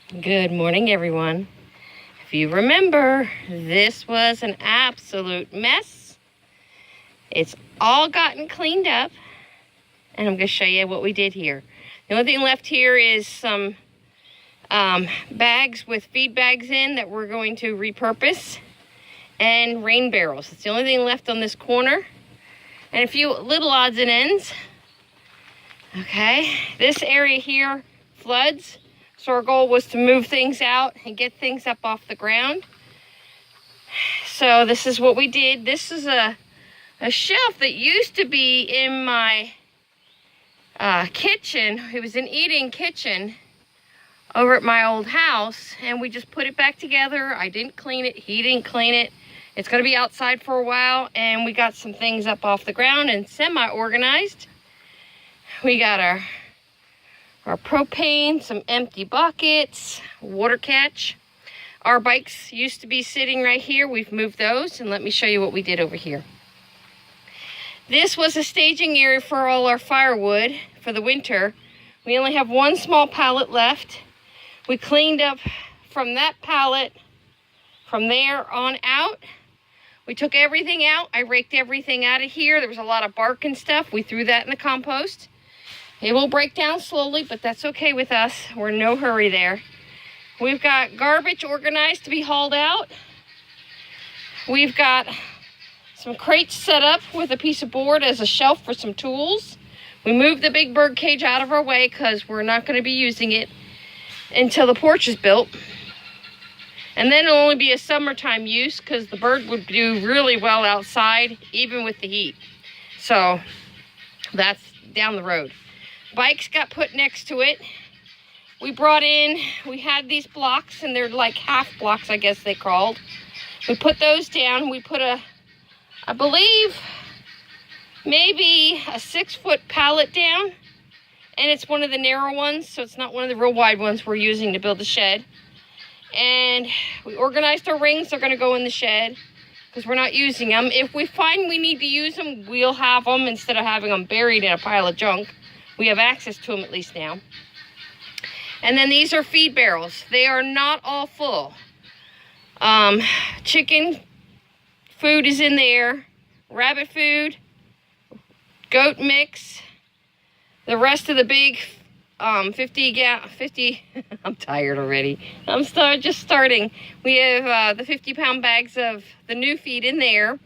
Good morning, everyone. If you remember, this was an absolute mess. It's all gotten cleaned up, and I'm going to show you what we did here. The only thing left here is some bags with feed bags in that we're going to repurpose, and rain barrels. It's the only thing left on this corner, and a few little odds and ends. Okay, this area here floods. So our goal was to move things out and get things up off the ground. So this is what we did. This is a shelf that used to be in my kitchen. It was an eating kitchen over at my old house, and we just put it back together. I didn't clean it. He didn't clean it. It's going to be outside for a while, and we got some things up off the ground and semi-organized. We got our propane, some empty buckets, water catch. Our bikes used to be sitting right here. We've moved those, and let me show you what we did over here. This was a staging area for all our firewood for the winter. We only have one small pallet left. We cleaned up from that pallet from there on out. We took everything out. I raked everything out of here. There was a lot of bark and stuff. We threw that in the compost. It will break down slowly, but that's okay with us. We're in no hurry there. We've got garbage organized to be hauled out. We've got some crates set up with a piece of board as a shelf for some tools. We moved the big bird cage out of our way because we're not going to be using it until the porch is built. And then it'll only be a summertime use because the bird would do really well outside, even with the heat. So that's down the road. Bikes got put next to it. We had these blocks, and they're like half blocks, I guess they called. We put those down. We put I believe, maybe a 6-foot pallet down. And it's one of the narrow ones, so it's not one of the real wide ones we're using to build the shed. And we organized our rings. They're going to go in the shed because we're not using them. If we find we need to use them, we'll have them instead of having them buried in a pile of junk. We have access to them at least now. And then these are feed barrels. They are not all full. Chicken food is in there. Rabbit food. Goat mix. The rest of the big 50, I'm tired already. I'm just starting. We have the 50-pound bags of the new feed in there.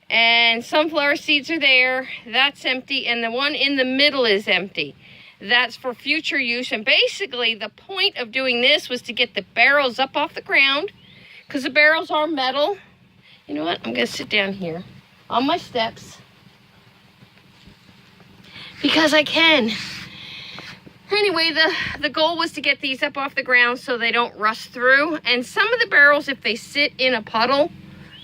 And sunflower seeds are there. That's empty. And the one in the middle is empty. That's for future use. And basically, the point of doing this was to get the barrels up off the ground, because the barrels are metal. You know what? I'm going to sit down here on my steps because I can. Anyway, the goal was to get these up off the ground so they don't rust through. And some of the barrels, if they sit in a puddle,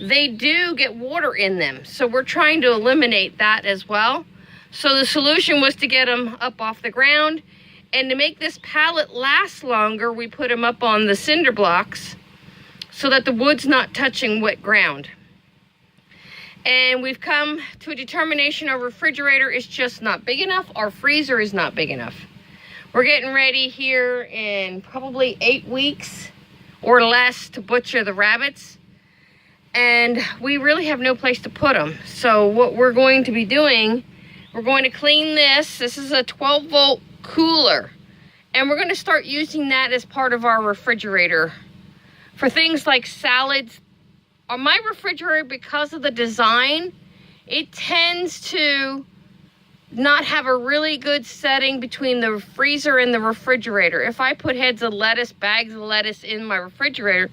they do get water in them. So we're trying to eliminate that as well. So the solution was to get them up off the ground. And to make this pallet last longer, we put them up on the cinder blocks so that the wood's not touching wet ground. And we've come to a determination our refrigerator is just not big enough. Our freezer is not big enough. We're getting ready here in probably 8 weeks or less to butcher the rabbits. And we really have no place to put them. So what we're going to be doing, we're going to clean this. This is a 12-volt cooler. And we're going to start using that as part of our refrigerator for things like salads. On my refrigerator, because of the design, it tends to not have a really good setting between the freezer and the refrigerator. If I put heads of lettuce, bags of lettuce in my refrigerator,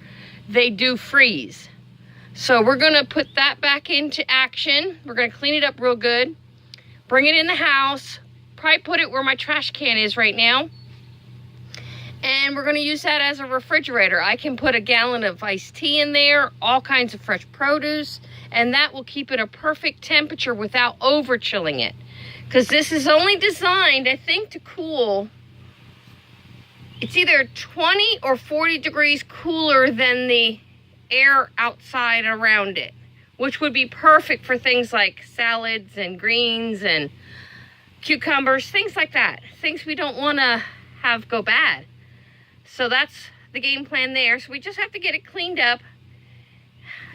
they do freeze. So we're going to put that back into action. We're going to clean it up real good. Bring it in the house. Probably put it where my trash can is right now. And we're going to use that as a refrigerator. I can put a gallon of iced tea in there, all kinds of fresh produce, and that will keep it a perfect temperature without over chilling it. Because this is only designed, I think, to cool. It's either 20 or 40 degrees cooler than the air outside around it, which would be perfect for things like salads and greens and cucumbers, things like that. Things we don't want to have go bad. So that's the game plan there. So we just have to get it cleaned up,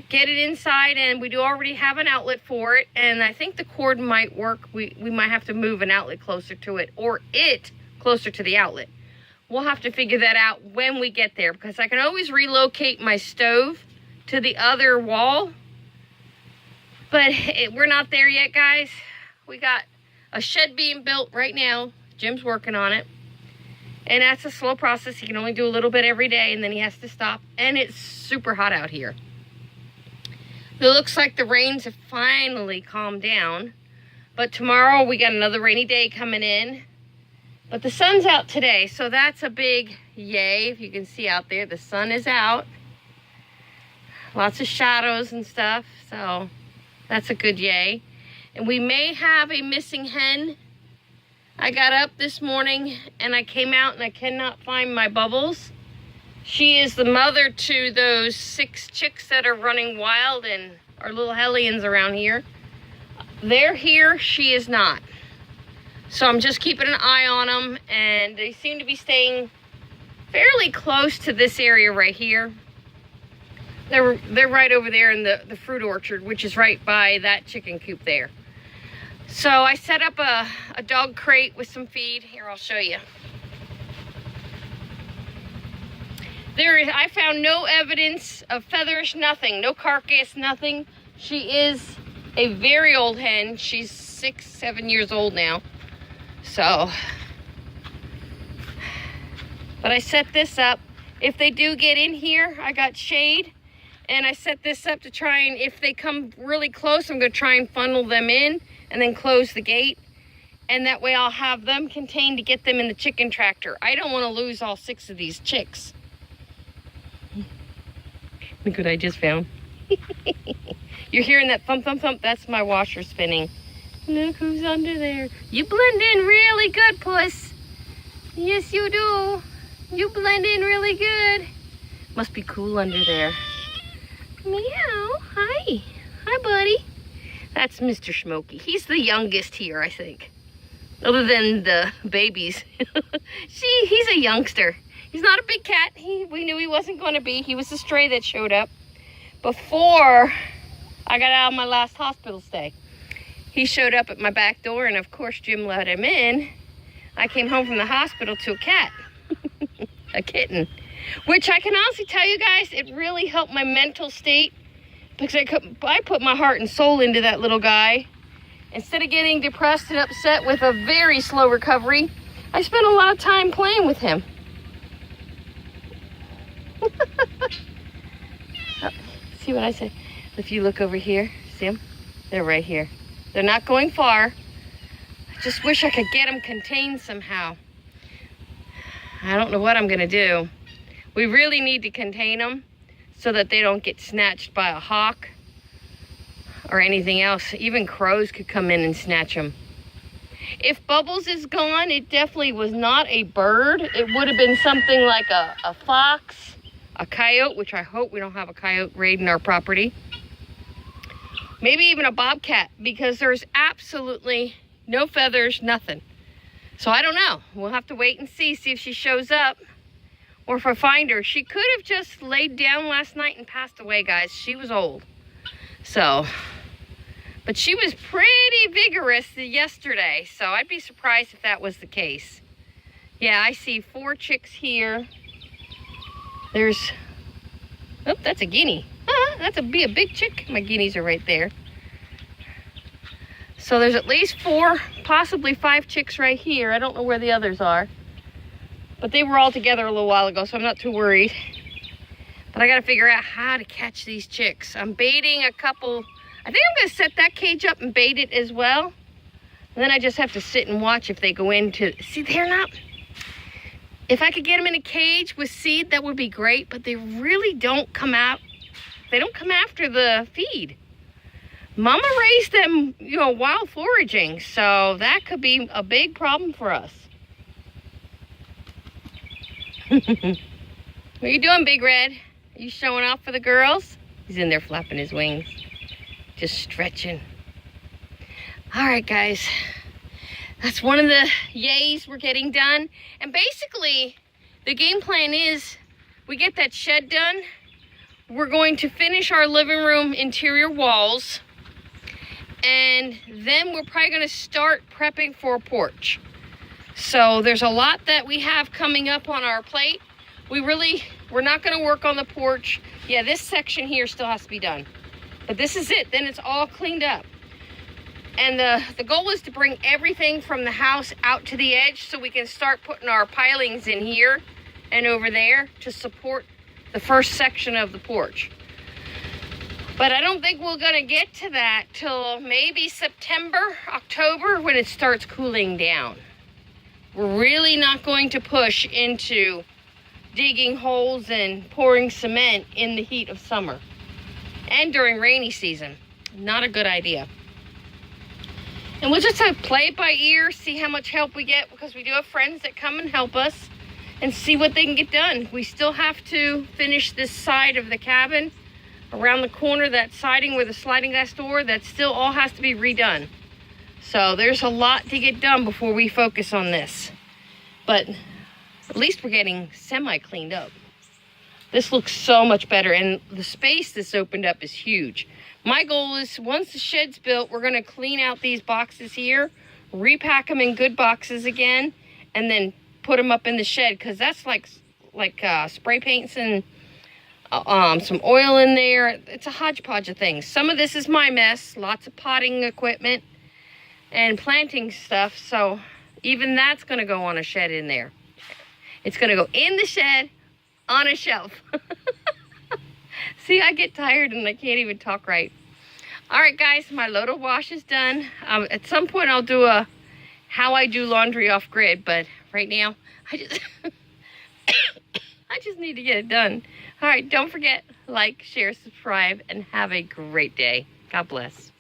get it inside, and we do already have an outlet for it. And I think the cord might work. We might have to move an outlet closer to it, or it closer to the outlet. We'll have to figure that out when we get there, because I can always relocate my stove to the other wall. But we're not there yet, guys. We got a shed being built right now. Jim's working on it. And that's a slow process. He can only do a little bit every day, and then he has to stop. And it's super hot out here. It looks like the rains have finally calmed down. But tomorrow we got another rainy day coming in. But the sun's out today, so that's a big yay. If you can see out there, the sun is out. Lots of shadows and stuff, so that's a good yay. And we may have a missing hen. I got up this morning and I came out and I cannot find my Bubbles. She is the mother to those 6 chicks that are running wild and are little hellions around here. They're here, she is not. So I'm just keeping an eye on them, and they seem to be staying fairly close to this area right here. They're right over there in the fruit orchard, which is right by that chicken coop there. So I set up a dog crate with some feed. Here, I'll show you. I found no evidence of feathers, nothing. No carcass, nothing. She is a very old hen. She's 6, 7 years old now. So, but I set this up. If they do get in here, I got shade. And I set this up to try and, if they come really close, I'm going to try and funnel them in and then close the gate. And that way I'll have them contained to get them in the chicken tractor. I don't want to lose all 6 of these chicks. Look what I just found. You're hearing that thump, thump, thump? That's my washer spinning. Look who's under there. You blend in really good, puss. Yes, you do. You blend in really good. Must be cool under there. Meow. Hi. Hi, buddy. That's Mr. Smokey. He's the youngest here, I think. Other than the babies. See, he's a youngster. He's not a big cat. We knew he wasn't going to be. He was a stray that showed up before I got out of my last hospital stay. He showed up at my back door, and of course Jim let him in. I came home from the hospital to a cat. A kitten. Which I can honestly tell you guys, it really helped my mental state, because I put my heart and soul into that little guy. Instead of getting depressed and upset with a very slow recovery, I spent a lot of time playing with him. Oh, see what I said? If you look over here, see them? They're right here. They're not going far. I just wish I could get them contained somehow. I don't know what I'm gonna do. We really need to contain them so that they don't get snatched by a hawk or anything else. Even crows could come in and snatch them. If Bubbles is gone, it definitely was not a bird. It would have been something like a fox, a coyote, which I hope we don't have a coyote raiding our property. Maybe even a bobcat, because there's absolutely no feathers, nothing. So I don't know. We'll have to wait and see if she shows up or if I find her. She could have just laid down last night and passed away, guys. She was old. So, but she was pretty vigorous yesterday, so I'd be surprised if that was the case. Yeah, I see 4 chicks here. There's, oh, that's a guinea. That's a big chick. My guineas are right there. So there's at least 4, possibly 5 chicks right here. I don't know where the others are. But they were all together a little while ago, so I'm not too worried. But I gotta figure out how to catch these chicks. I'm baiting a couple. I think I'm gonna set that cage up and bait it as well. And then I just have to sit and watch if they go into, see, they're not, if I could get them in a cage with seed, that would be great, but they really don't come out. They don't come after the feed. Mama raised them, you know, while foraging, so that could be a big problem for us. What are you doing, Big Red? Are you showing off for the girls? He's in there flapping his wings, just stretching. All right, guys, that's one of the yays we're getting done. And basically, the game plan is we get that shed done. We're going to finish our living room interior walls. And then we're probably going to start prepping for a porch. So there's a lot that we have coming up on our plate. We're not going to work on the porch. Yeah, this section here still has to be done. But this is it. Then it's all cleaned up. And the goal is to bring everything from the house out to the edge so we can start putting our pilings in here and over there to support the first section of the porch. But I don't think we're gonna get to that till maybe September, October, when it starts cooling down. We're really not going to push into digging holes and pouring cement in the heat of summer. And during rainy season. Not a good idea. And we'll just have to play it by ear, see how much help we get, because we do have friends that come and help us and see what they can get done. We still have to finish this side of the cabin. Around the corner, that siding with the sliding glass door, that still all has to be redone. So there's a lot to get done before we focus on this. But at least we're getting semi-cleaned up. This looks so much better, and the space that's opened up is huge. My goal is, once the shed's built, we're gonna clean out these boxes here, repack them in good boxes again, and then put them up in the shed, because that's like spray paints and some oil in there. It's a hodgepodge of things. Some of this is my mess, lots of potting equipment and planting stuff, so even that's gonna go on a shed in there. It's gonna go in the shed on a shelf. See, I get tired and I can't even talk right. All right, guys, my load of wash is done. At some point I'll do a how I do laundry off grid, but right now I just I just need to get it done. All right, don't forget, like, share, subscribe, and have a great day. God bless.